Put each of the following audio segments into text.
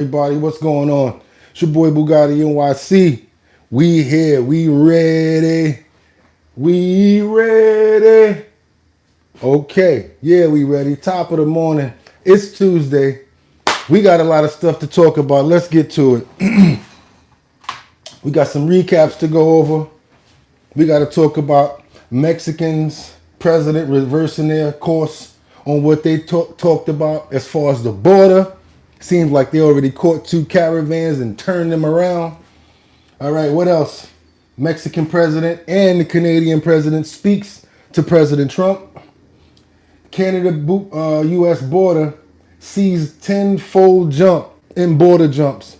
Everybody, what's going on? It's your boy Bugatti NYC. We here. We ready. We ready. Okay. Yeah, we ready. Top of the morning. It's Tuesday. We got a lot of stuff to talk about. Let's get to it. We got some recaps to go over. We got to talk about Mexicans, president reversing their course on what they talked about as far as the border. Seems like they already caught 2 caravans and turned them around. All right, what else? Mexican president and the Canadian president speaks to President Trump. Canada-U.S. border sees 10-fold jump in border jumps.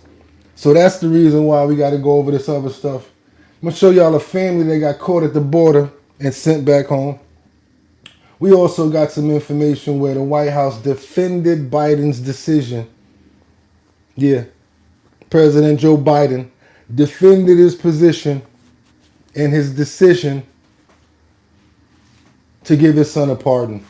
So that's the reason why we got to go over this other stuff. I'm going to show y'all a family that got caught at the border and sent back home. We also got some information where the White House defended Biden's decision. Yeah, President Joe Biden defended his position and his decision to give his son a pardon.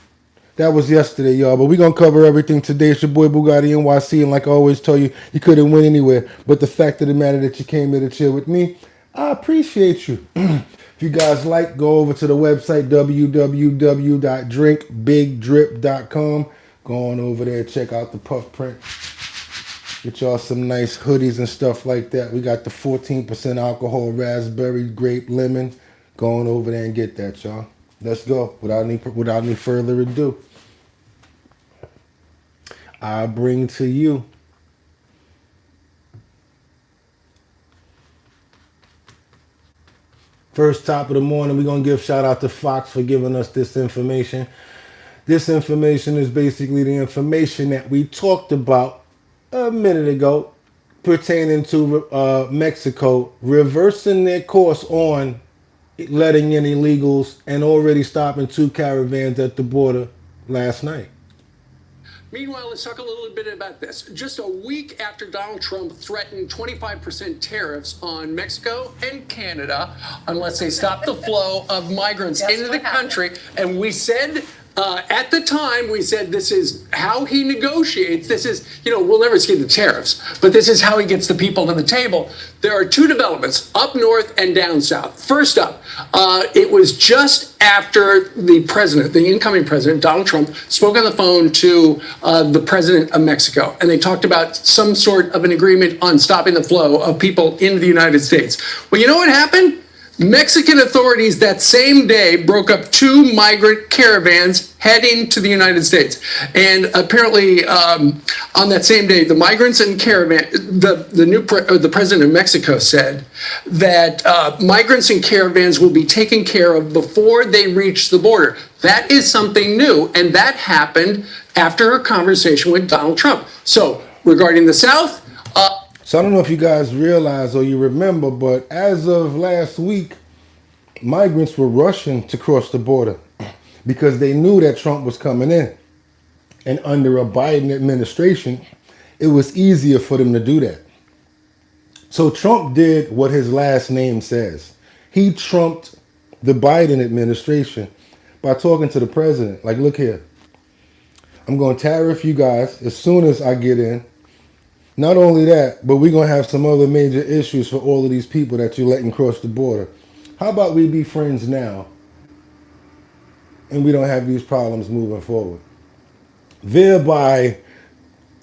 That was yesterday, y'all, but we're going to cover everything today. It's your boy Bugatti NYC, and like I always tell you, you couldn't win anywhere. But the fact of the matter that you came here to chill with me, I appreciate you. If you guys like, go over to the website, www.drinkbigdrip.com. Go on over there, check out the puff print. Get y'all some nice hoodies and stuff like that. We got the 14% alcohol, raspberry, grape, lemon. Go on over there and get that, y'all. Let's go. Without any further ado, I bring to you first top of the morning. We're going to give shout out to Fox for giving us this information. This information is basically the information that we talked about a minute ago pertaining to Mexico reversing their course on letting in illegals and already stopping 2 caravans at the border last night. Meanwhile, let's talk a little bit about this. Just a week after Donald Trump threatened 25% tariffs on Mexico and Canada unless they stop the flow of migrants into the country. And we said, at the time, we said this is how he negotiates. This is, we'll never see the tariffs, but this is how he gets the people to the table. There are 2 developments, up north and down south. First up, it was just after the incoming president, Donald Trump, spoke on the phone to the president of Mexico, and they talked about some sort of an agreement on stopping the flow of people into the United States. Well, you know what happened? Mexican authorities that same day broke up 2 migrant caravans heading to the United States. And apparently, on that same day, the migrants and caravan, the president of Mexico said that migrants and caravans will be taken care of before they reach the border. That is something new, and that happened after a conversation with Donald Trump. So, regarding the South, So I don't know if you guys realize or you remember, but as of last week, migrants were rushing to cross the border because they knew that Trump was coming in. And under a Biden administration, it was easier for them to do that. So Trump did what his last name says. He trumped the Biden administration by talking to the president. Like, look here, I'm going to tariff you guys as soon as I get in. Not only that, but we're going to have some other major issues for all of these people that you're letting cross the border. How about we be friends now and we don't have these problems moving forward? Thereby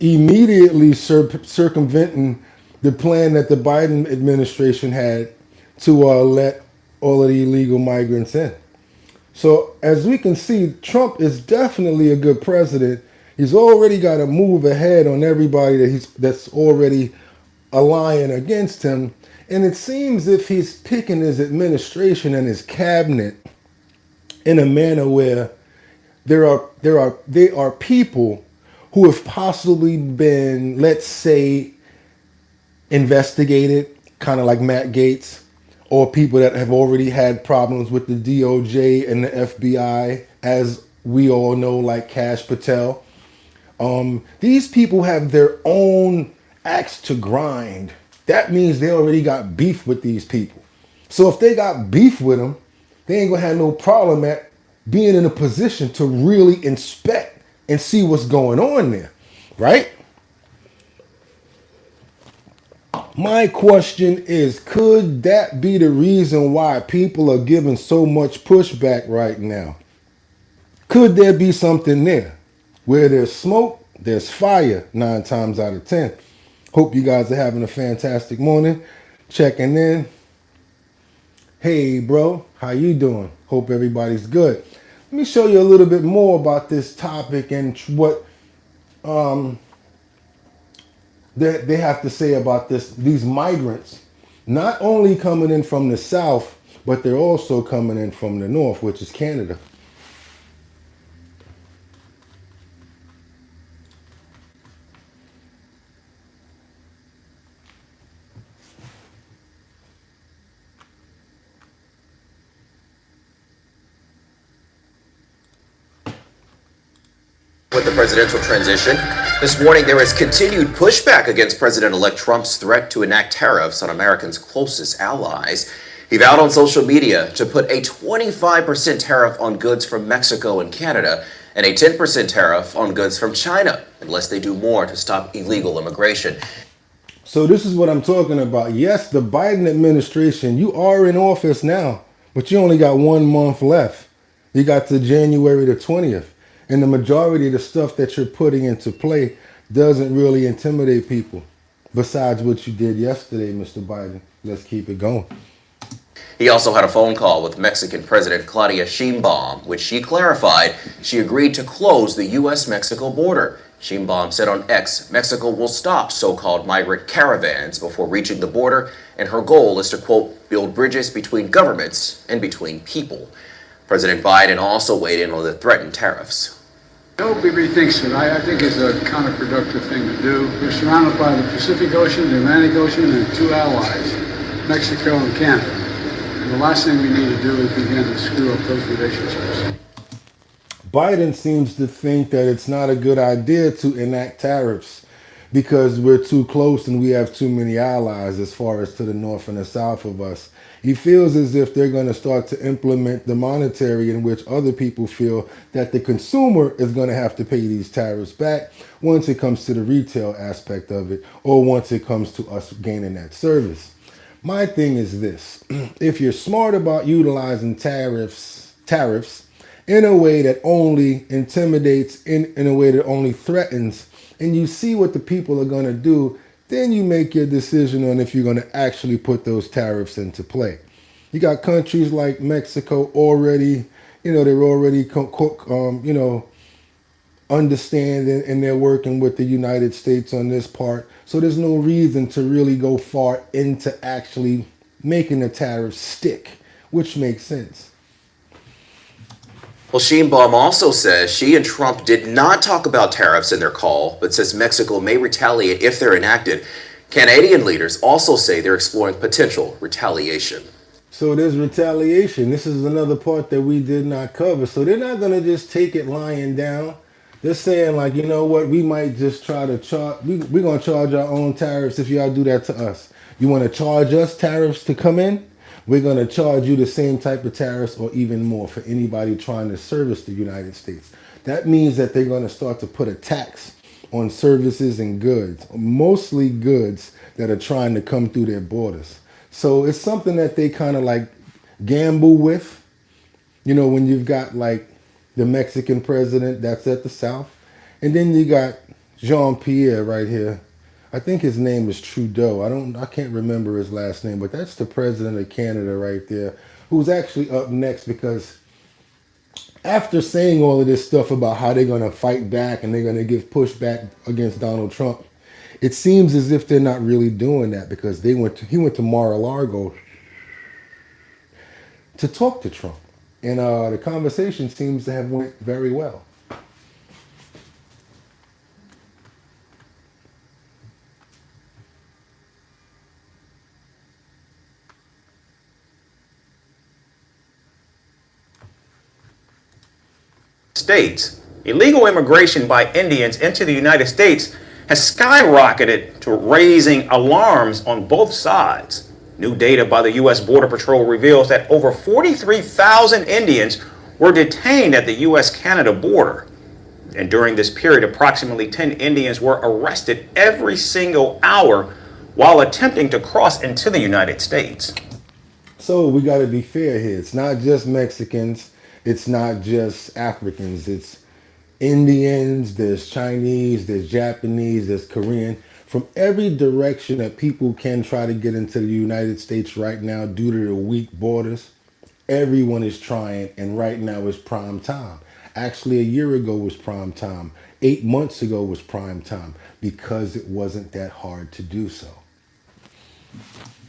immediately circumventing the plan that the Biden administration had to let all of the illegal migrants in. So as we can see, Trump is definitely a good president. He's already got to move ahead on everybody that's already allying against him. And it seems if he's picking his administration and his cabinet in a manner where they are people who have possibly been, let's say, investigated, kind of like Matt Gaetz, or people that have already had problems with the DOJ and the FBI, as we all know, like Kash Patel. These people have their own axe to grind. That means they already got beef with these people. So if they got beef with them, they ain't gonna have no problem at being in a position to really inspect and see what's going on there, right? My question is, could that be the reason why people are giving so much pushback right now? Could there be something there? Where there's smoke, there's fire 9 times out of 10. Hope you guys are having a fantastic morning. Checking in. Hey, bro, how you doing? Hope everybody's good. Let me show you a little bit more about this topic and what they have to say about these migrants. Not only coming in from the south, but they're also coming in from the north, which is Canada. With the presidential transition, this morning there is continued pushback against President-elect Trump's threat to enact tariffs on Americans' closest allies. He vowed on social media to put a 25% tariff on goods from Mexico and Canada and a 10% tariff on goods from China unless they do more to stop illegal immigration. So this is what I'm talking about. Yes, the Biden administration, you are in office now, but you only got 1 month left. You got to January the 20th. And the majority of the stuff that you're putting into play doesn't really intimidate people. Besides what you did yesterday, Mr. Biden. Let's keep it going. He also had a phone call with Mexican President Claudia Sheinbaum, which she clarified she agreed to close the U.S.-Mexico border. Sheinbaum said on X, Mexico will stop so-called migrant caravans before reaching the border, and her goal is to, quote, build bridges between governments and between people. President Biden also weighed in on the threatened tariffs. I hope he rethinks it. I think it's a counterproductive thing to do. We're surrounded by the Pacific Ocean, the Atlantic Ocean, and 2 allies, Mexico and Canada. And the last thing we need to do is begin to screw up those relationships. Biden seems to think that it's not a good idea to enact tariffs because we're too close and we have too many allies as far as to the north and the south of us. He feels as if they're going to start to implement the monetary in which other people feel that the consumer is going to have to pay these tariffs back once it comes to the retail aspect of it or once it comes to us gaining that service. My thing is this. If you're smart about utilizing tariffs in a way that only intimidates, in a way that only threatens, and you see what the people are going to do, then you make your decision on if you're going to actually put those tariffs into play. You got countries like Mexico already, they're already, understanding and they're working with the United States on this part. So there's no reason to really go far into actually making the tariffs stick, which makes sense. Well, Sheinbaum also says she and Trump did not talk about tariffs in their call, but says Mexico may retaliate if they're enacted. Canadian leaders also say they're exploring potential retaliation. So there's retaliation. This is another part that we did not cover. So they're not going to just take it lying down. They're saying like, you know what, we might just try to charge, we're going to charge our own tariffs if y'all do that to us. You want to charge us tariffs to come in? We're going to charge you the same type of tariffs or even more for anybody trying to service the United States. That means that they're going to start to put a tax on services and goods, mostly goods that are trying to come through their borders. So it's something that they kind of like gamble with. When you've got like the Mexican president that's at the south, and then you got Jean-Pierre right here. I think his name is Trudeau. I can't remember his last name, but that's the president of Canada right there, who's actually up next because after saying all of this stuff about how they're going to fight back and they're going to give pushback against Donald Trump, it seems as if they're not really doing that because he went to Mar-a-Lago to talk to Trump. And the conversation seems to have went very well. States, illegal immigration by Indians into the United States has skyrocketed to raising alarms on both sides. New data by the U.S. Border Patrol reveals that over 43,000 Indians were detained at the U.S.-Canada border. And during this period, approximately 10 Indians were arrested every single hour while attempting to cross into the United States. So we got to be fair here. It's not just Mexicans. It's not just Africans. It's Indians, there's Chinese, there's Japanese, there's Korean. From every direction that people can try to get into the United States right now due to the weak borders, everyone is trying, and right now is prime time. Actually, a year ago was prime time. 8 months ago was prime time because it wasn't that hard to do so.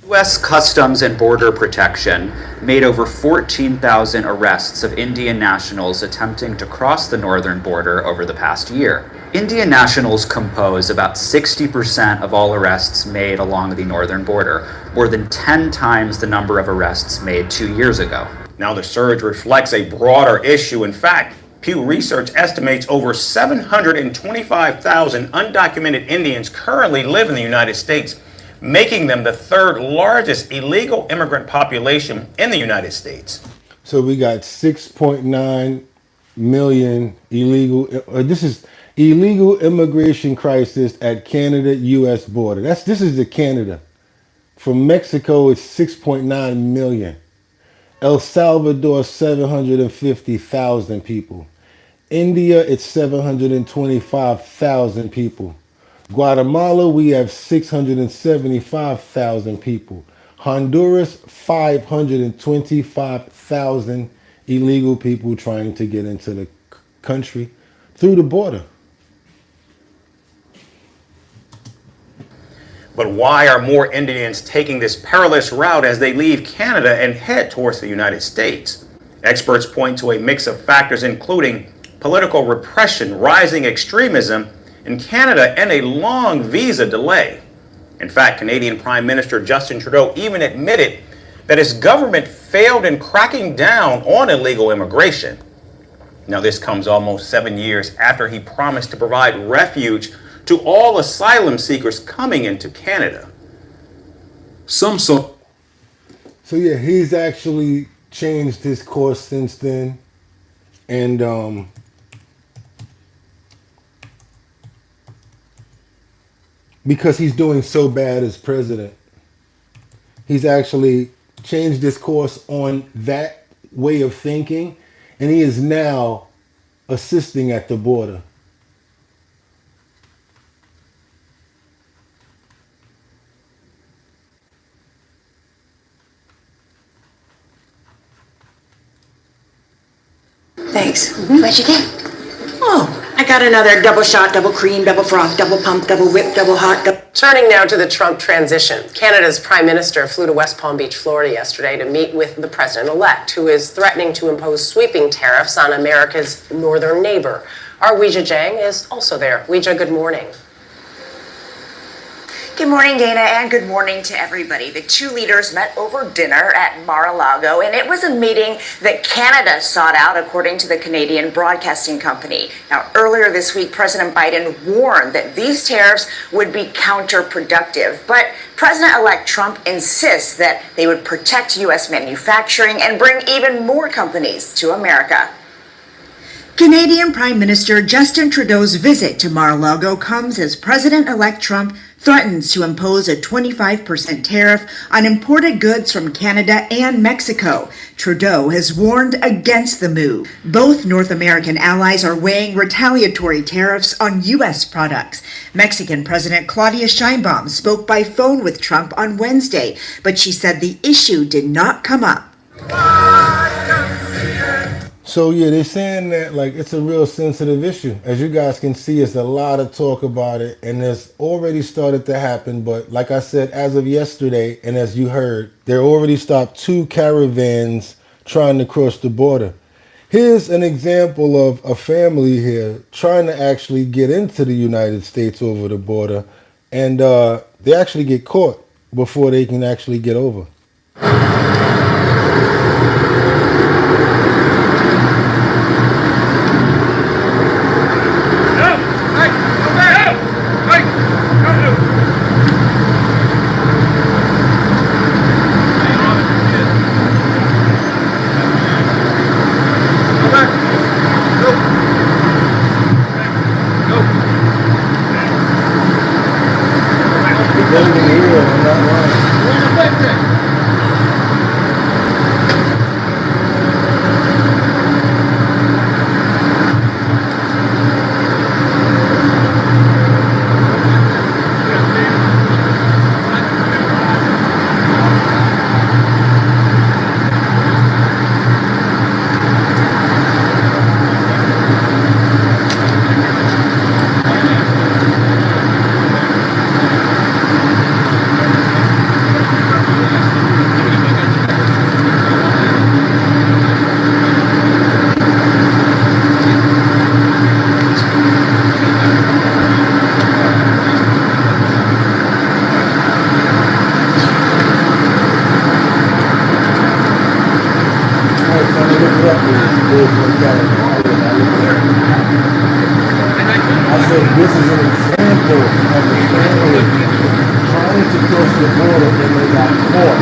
U.S. Customs and Border Protection made over 14,000 arrests of Indian nationals attempting to cross the northern border over the past year. Indian nationals compose about 60% of all arrests made along the northern border, more than 10 times the number of arrests made 2 years ago. Now, the surge reflects a broader issue. In fact, Pew Research estimates over 725,000 undocumented Indians currently live in the United States, making them the third largest illegal immigrant population in the United States. So we got 6.9 million illegal. This is illegal immigration crisis at Canada-U.S. border. This is the Canada. From Mexico, it's 6.9 million. El Salvador, 750,000 people. India, it's 725,000 people. Guatemala, we have 675,000 people. Honduras, 525,000 illegal people trying to get into the country through the border. But why are more Indians taking this perilous route as they leave Canada and head towards the United States? Experts point to a mix of factors, including political repression, rising extremism in Canada, and a long visa delay. In fact, Canadian Prime Minister Justin Trudeau even admitted that his government failed in cracking down on illegal immigration. Now, this comes almost 7 years after he promised to provide refuge to all asylum seekers coming into Canada. So yeah, he's actually changed his course since then. And because he's doing so bad as president, he's actually changed his course on that way of thinking, and he is now assisting at the border. Thanks. What'd you get? Oh, I got another double shot, double cream, double froth, double pump, double whip, double hot, double... Turning now to the Trump transition. Canada's Prime Minister flew to West Palm Beach, Florida yesterday to meet with the president-elect, who is threatening to impose sweeping tariffs on America's northern neighbor. Our Weijia Jiang is also there. Weijia, good morning. Good morning, Dana, and good morning to everybody. The two leaders met over dinner at Mar-a-Lago, and it was a meeting that Canada sought out, according to the Canadian Broadcasting Company. Now, earlier this week, President Biden warned that these tariffs would be counterproductive, but President-elect Trump insists that they would protect U.S. manufacturing and bring even more companies to America. Canadian Prime Minister Justin Trudeau's visit to Mar-a-Lago comes as President-elect Trump threatens to impose a 25% tariff on imported goods from Canada and Mexico. Trudeau has warned against the move. Both North American allies are weighing retaliatory tariffs on U.S. products. Mexican President Claudia Sheinbaum spoke by phone with Trump on Wednesday, but she said the issue did not come up. So yeah, they're saying that like it's a real sensitive issue. As you guys can see, it's a lot of talk about it, and it's already started to happen. But like I said, as of yesterday, and as you heard, there already stopped 2 caravans trying to cross the border. Here's an example of a family here trying to actually get into the United States over the border, and they actually get caught before they can actually get over. real. I'm not lying. I said this is an example of a family trying to cross the border and they got caught.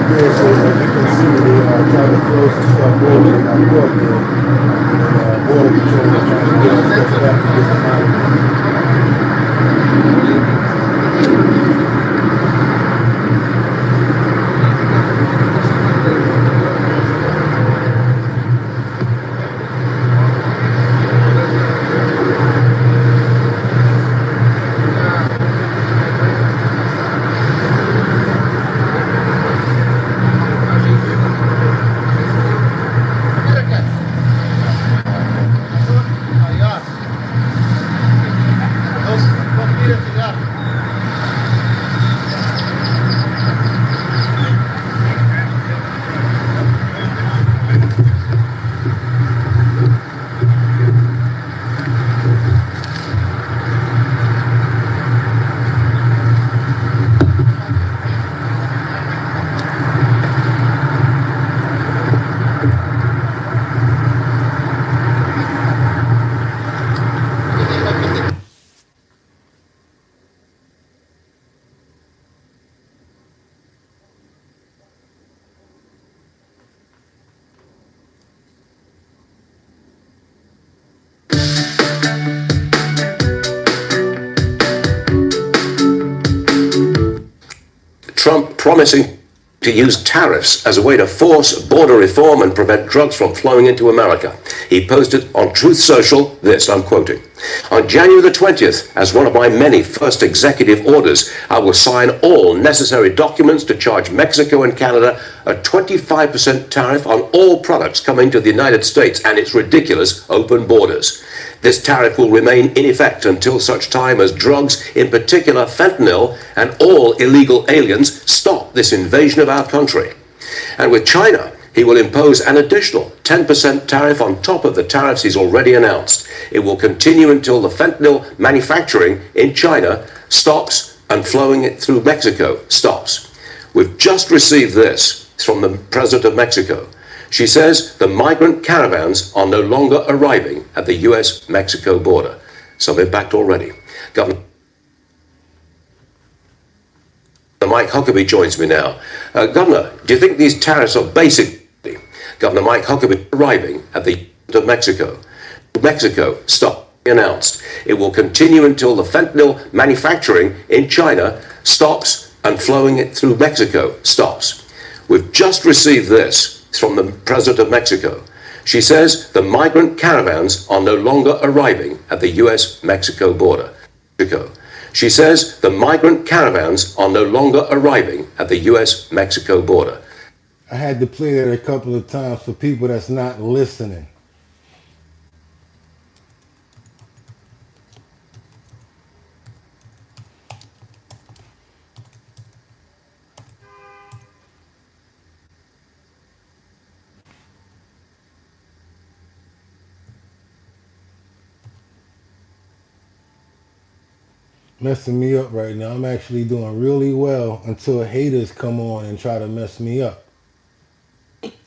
Yeah, so as you can see, they tried to throw some stuff over. They got caught there. And Border Patrol was trying to get us stuff back to get them out of there. Trump promising to use tariffs as a way to force border reform and prevent drugs from flowing into America. He posted on Truth Social this, I'm quoting, "On January the 20th, as one of my many first executive orders, I will sign all necessary documents to charge Mexico and Canada a 25% tariff on all products coming to the United States and its ridiculous open borders. This tariff will remain in effect until such time as drugs, in particular fentanyl, and all illegal aliens stop this invasion of our country. And with China, he will impose an additional 10% tariff on top of the tariffs he's already announced. It will continue until the fentanyl manufacturing in China stops and flowing it through Mexico stops. We've just received this from the President of Mexico. She says the migrant caravans are no longer arriving at the US-Mexico border. Some impact already. Governor Mike Huckabee joins me now. Governor, do you think these tariffs are basically Governor Mike Huckabee arriving at the of Mexico? Mexico stop announced. It will continue until the fentanyl manufacturing in China stops and flowing it through Mexico stops. We've just received this from the President of Mexico. She says the migrant caravans are no longer arriving at the US-Mexico border. She says the migrant caravans are no longer arriving at the US-Mexico border. I had to play that a couple of times for people that's not listening. messing me up right now. I'm actually doing really well until haters come on and try to mess me up.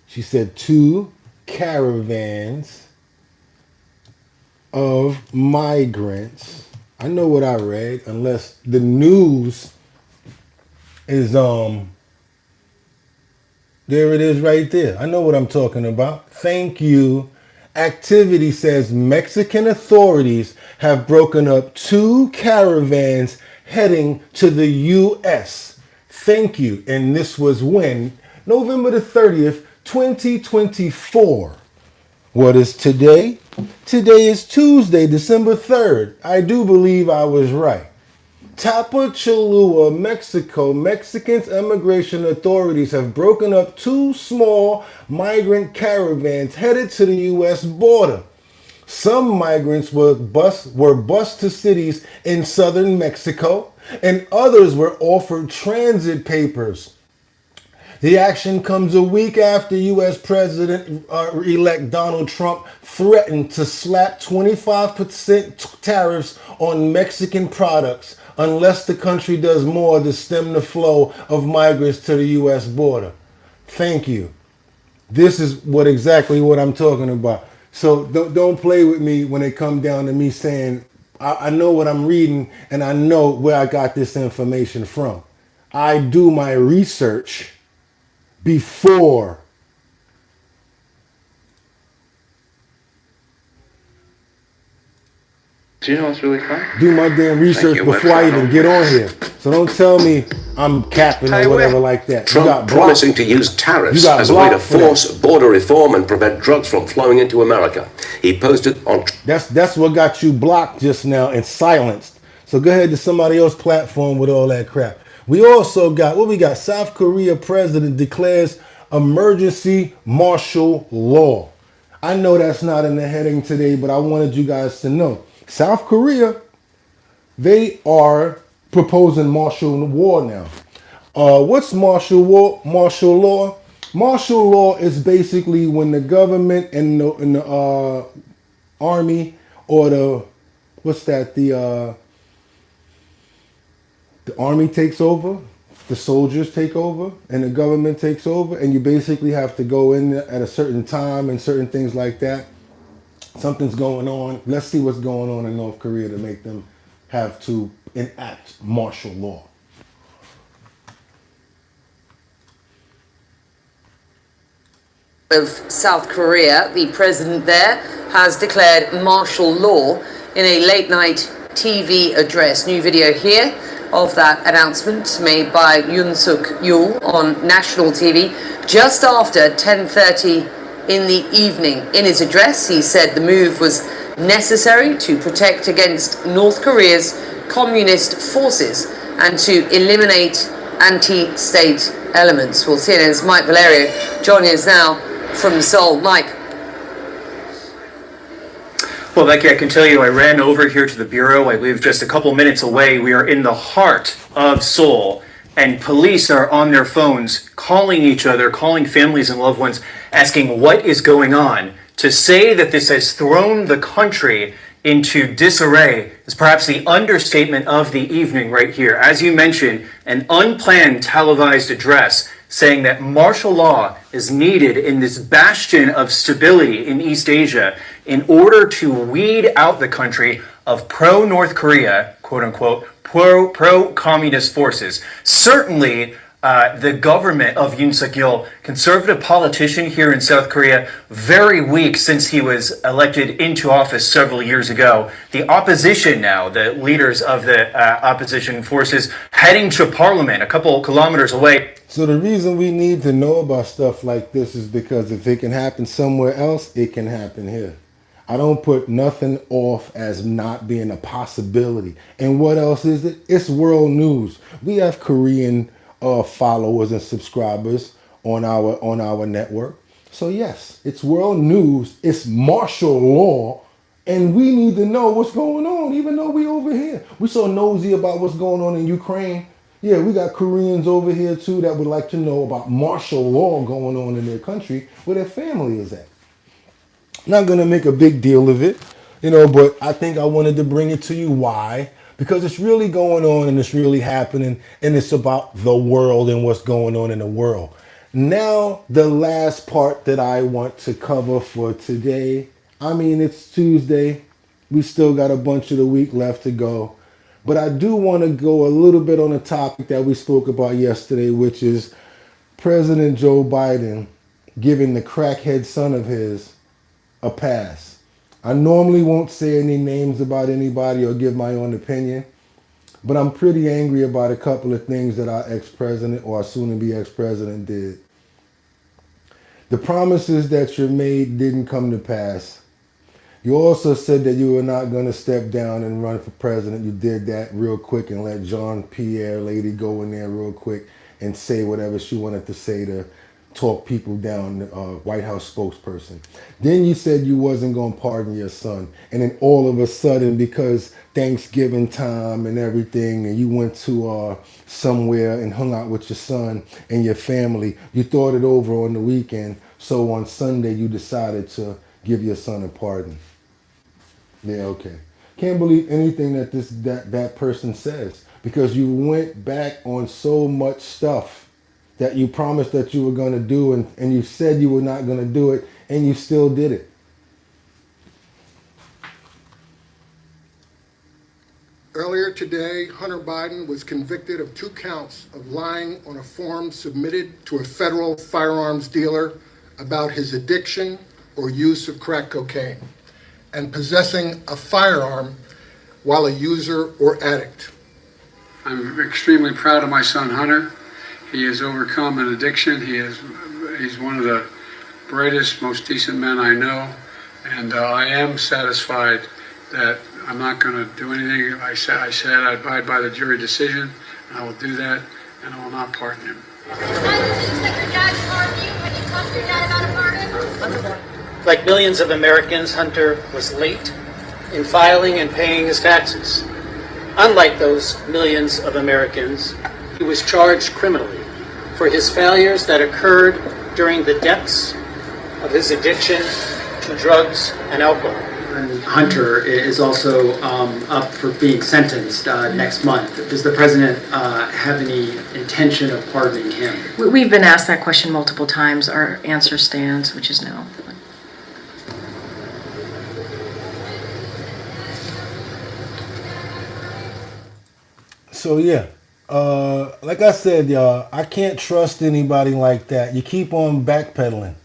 She said 2 caravans of migrants. I know what I read, unless the news is there it is right there. I know what I'm talking about. Thank you. Activity says Mexican authorities have broken up 2 caravans heading to the U.S. Thank you. And this was when? November the 30th, 2024. What is today? Today is Tuesday, December 3rd. I do believe I was right. Tapachulua, Mexico. Mexicans immigration authorities have broken up 2 small migrant caravans headed to the U.S. border. Some migrants were bused to cities in southern Mexico, and others were offered transit papers. The action comes a week after U.S. President-elect Donald Trump threatened to slap 25% tariffs on Mexican products unless the country does more to stem the flow of migrants to the U.S. border. Thank you. This is exactly what I'm talking about. So don't play with me when it comes down to me saying, I know what I'm reading and I know where I got this information from. I do my research before. Do you know what's really fun? Do my damn research before I even get on here. So don't tell me I'm capping or whatever like that. Trump promising to use tariffs as a way to force border reform and prevent drugs from flowing into America. He posted on... That's what got you blocked just now and silenced. So go ahead to somebody else's platform with all that crap. We also got, what we got? South Korea president declares emergency martial law. I know that's not in the heading today, but I wanted you guys to know. South Korea, they are proposing martial law now. What's martial law? Martial law? Martial law is basically when the government and the army or the army takes over, the soldiers take over, and the government takes over, and you basically have to go in at a certain time and certain things like that. Something's going on. Let's see what's going on in North Korea to make them have to enact martial law. Of South Korea, the president there has declared martial law in a late night TV address. New video here of that announcement made by Yoon Suk-yeol on national TV just after 10:30 in the evening. In his address, he said the move was necessary to protect against North Korea's communist forces and to eliminate anti-state elements. Well, CNN's Mike Valerio joining us now from Seoul. Mike. Well, Becky, I can tell you I ran over here to the Bureau. I live just a couple minutes away. We are in the heart of Seoul, and police are on their phones calling each other, calling families and loved ones, asking what is going on. To say that this has thrown the country into disarray is perhaps the understatement of the evening right here. As you mentioned, an unplanned televised address saying that martial law is needed in this bastion of stability in East Asia in order to weed out the country of pro-North Korea, quote-unquote, pro-communist forces. Certainly, the government of Yoon Suk-yeol, conservative politician here in South Korea, very weak since he was elected into office several years ago. The opposition now, the leaders of the opposition forces, heading to parliament a couple kilometers away. So the reason we need to know about stuff like this is because if it can happen somewhere else, it can happen here. I don't put nothing off as not being a possibility. And what else is it? It's world news. We have Korean followers and subscribers on our network. So yes, it's world news. It's martial law. And we need to know what's going on, even though we over here. We so nosy about what's going on in Ukraine. Yeah, we got Koreans over here too that would like to know about martial law going on in their country where their family is at. Not going to make a big deal of it, but I think I wanted to bring it to you. Why? because it's really going on and it's really happening, and it's about the world and what's going on in the world. Now, the last part that I want to cover for today. I mean, it's Tuesday. We still got a bunch of the week left to go. But I do want to go a little bit on a topic that we spoke about yesterday, which is President Joe Biden giving the crackhead son of his a pass. I normally won't say any names about anybody or give my own opinion, but I'm pretty angry about a couple of things that our ex-president or our soon-to-be ex-president did. The promises that you made didn't come to pass. You also said that you were not going to step down and run for president. You did that real quick and let Jean Pierre lady go in there real quick and say whatever she wanted to say to talk people down, White House spokesperson. Then you said you wasn't going to pardon your son. And then all of a sudden, because Thanksgiving time and everything, and you went to somewhere and hung out with your son and your family, you thought it over on the weekend. So on Sunday, you decided to give your son a pardon. Yeah, okay. Can't believe anything that that person says, because you went back on so much stuff that you promised that you were going to do, and you said you were not going to do it, and you still did it. Earlier today, Hunter Biden was convicted of 2 counts of lying on a form submitted to a federal firearms dealer about his addiction or use of crack cocaine, and possessing a firearm while a user or addict. I'm extremely proud of my son Hunter. He has overcome an addiction. He's one of the brightest, most decent men I know, and I am satisfied that I'm not going to do anything. I said I'd abide by the jury decision, and I will do that, and I will not pardon him. Like millions of Americans, Hunter was late in filing and paying his taxes. Unlike those millions of Americans, he was charged criminally for his failures that occurred during the depths of his addiction to drugs and alcohol. Hunter is also up for being sentenced next month. Does the president have any intention of pardoning him? We've been asked that question multiple times. Our answer stands, which is no. So yeah, like I said, y'all, I can't trust anybody like that. You keep on backpedaling.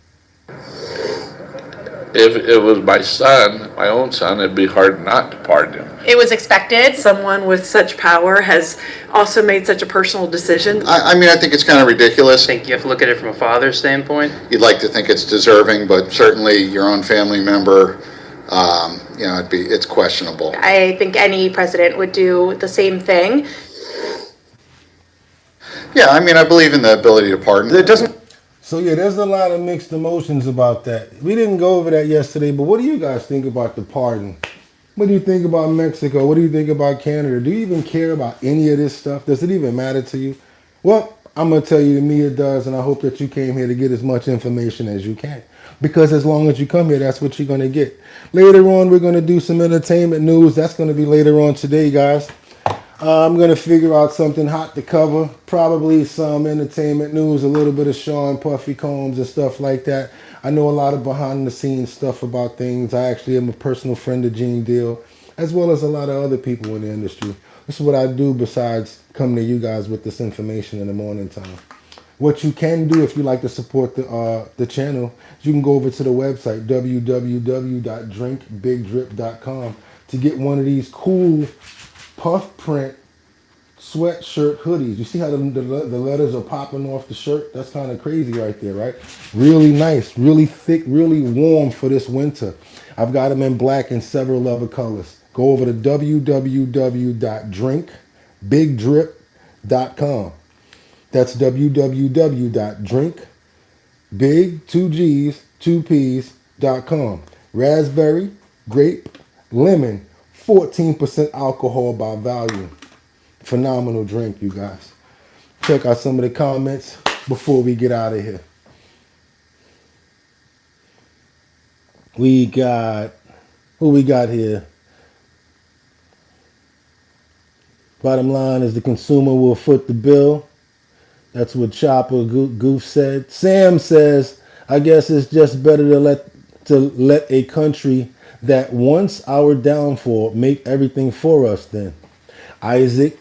If it was my son, my own son, it'd be hard not to pardon him. It was expected. Someone with such power has also made such a personal decision. I mean, I think it's kind of ridiculous. I think you have to look at it from a father's standpoint. You'd like to think it's deserving, but certainly your own family member, it's questionable. I think any president would do the same thing. Yeah, I mean, I believe in the ability to pardon. It doesn't. So yeah, there's a lot of mixed emotions about that. We didn't go over that yesterday, but what do you guys think about the pardon? What do you think about Mexico? What do you think about Canada? Do you even care about any of this stuff? Does it even matter to you? Well, I'm going to tell you, to me it does, and I hope that you came here to get as much information as you can. Because as long as you come here, that's what you're going to get. Later on, we're going to do some entertainment news. That's going to be later on today, guys. I'm going to figure out something hot to cover. Probably some entertainment news, a little bit of Sean Puffy Combs and stuff like that. I know a lot of behind the scenes stuff about things. I actually am a personal friend of Gene Deal, as well as a lot of other people in the industry. This is what I do besides come to you guys with this information in the morning time. What you can do if you like to support the channel, you can go over to the website, www.drinkbigdrip.com, to get one of these cool puff print sweatshirt hoodies. You see how the letters are popping off the shirt? That's kind of crazy right there, right? Really nice, really thick, really warm for this winter. I've got them in black and several other colors. Go over to www.drinkbigdrip.com. That's www.drinkbig2gs2ps.com. Raspberry, grape, lemon, 14% alcohol by volume. Phenomenal drink, you guys. Check out some of the comments before we get out of here. We got, who we got here? Bottom line is the consumer will foot the bill. That's what Chopper Goof said. Sam says, I guess it's just better to let a country that wants our downfall make everything for us then. Isaac,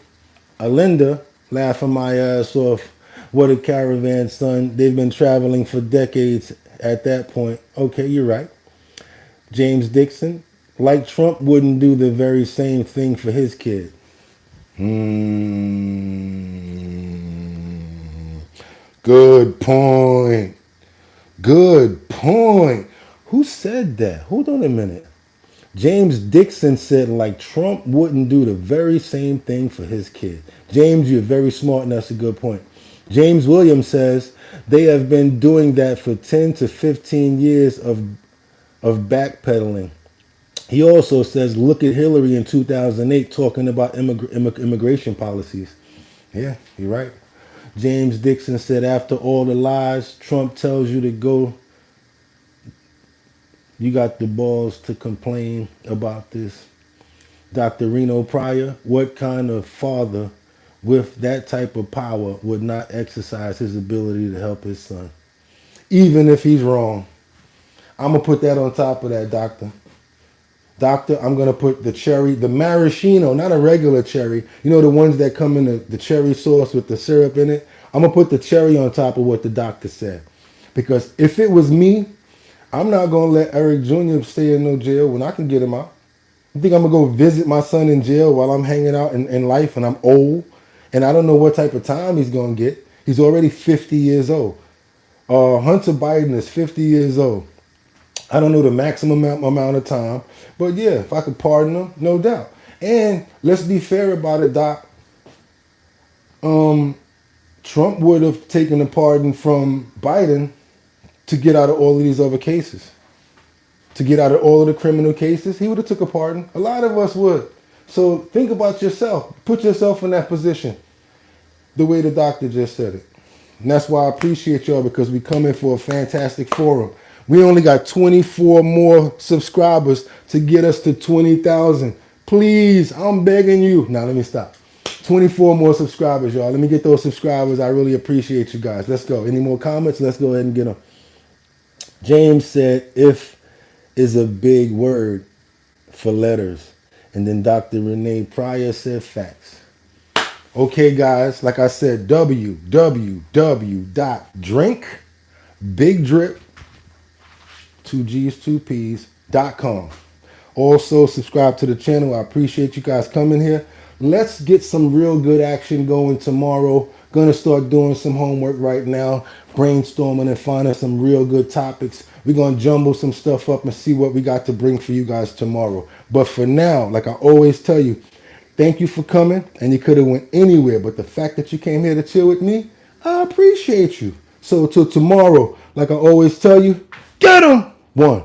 Alinda, laughing my ass off. What a caravan, son. They've been traveling for decades at that point. Okay, you're right. James Dixon, like Trump wouldn't do the very same thing for his kid. Good point. Good point. Who said that? Hold on a minute. James Dixon said like Trump wouldn't do the very same thing for his kid. James, you're very smart and that's a good point. James Williams says they have been doing that for 10 to 15 years of backpedaling. He also says, look at Hillary in 2008 talking about immigration policies. Yeah, you're right. James Dixon said, after all the lies Trump tells you to go, you got the balls to complain about this. Dr. Reno Pryor, what kind of father with that type of power would not exercise his ability to help his son? Even if he's wrong. I'm going to put that on top of that, Doctor. Doctor, I'm going to put the cherry, the maraschino, not a regular cherry. You know the ones that come in the cherry sauce with the syrup in it? I'm going to put the cherry on top of what the doctor said. Because if it was me, I'm not going to let Eric Jr. stay in no jail when I can get him out. You think I'm going to go visit my son in jail while I'm hanging out in life and I'm old? And I don't know what type of time he's going to get. He's already 50 years old. Hunter Biden is 50 years old. I don't know the maximum amount of time. But yeah, if I could pardon him, no doubt. And let's be fair about it, Doc. Trump would have taken a pardon from Biden to get out of all of these other cases. To get out of all of the criminal cases, he would have took a pardon. A lot of us would. So think about yourself. Put yourself in that position. The way the doctor just said it. And that's why I appreciate y'all, because we come in for a fantastic forum. We only got 24 more subscribers to get us to 20,000. Please, I'm begging you. Now, let me stop. 24 more subscribers, y'all. Let me get those subscribers. I really appreciate you guys. Let's go. Any more comments? Let's go ahead and get them. James said, if is a big word for letters. And then Dr. Renee Pryor said facts. Okay, guys, like I said, www.drinkbigdrip, 2Gs2Ps.com. Also, subscribe to the channel. I appreciate you guys coming here. Let's get some real good action going tomorrow. Gonna start doing some homework right now, brainstorming and finding some real good topics. We're gonna jumble some stuff up and see what we got to bring for you guys tomorrow. But for now, like I always tell you, thank you for coming. And you could have went anywhere, but the fact that you came here to chill with me, I appreciate you. So till tomorrow, like I always tell you, get 'em! 1.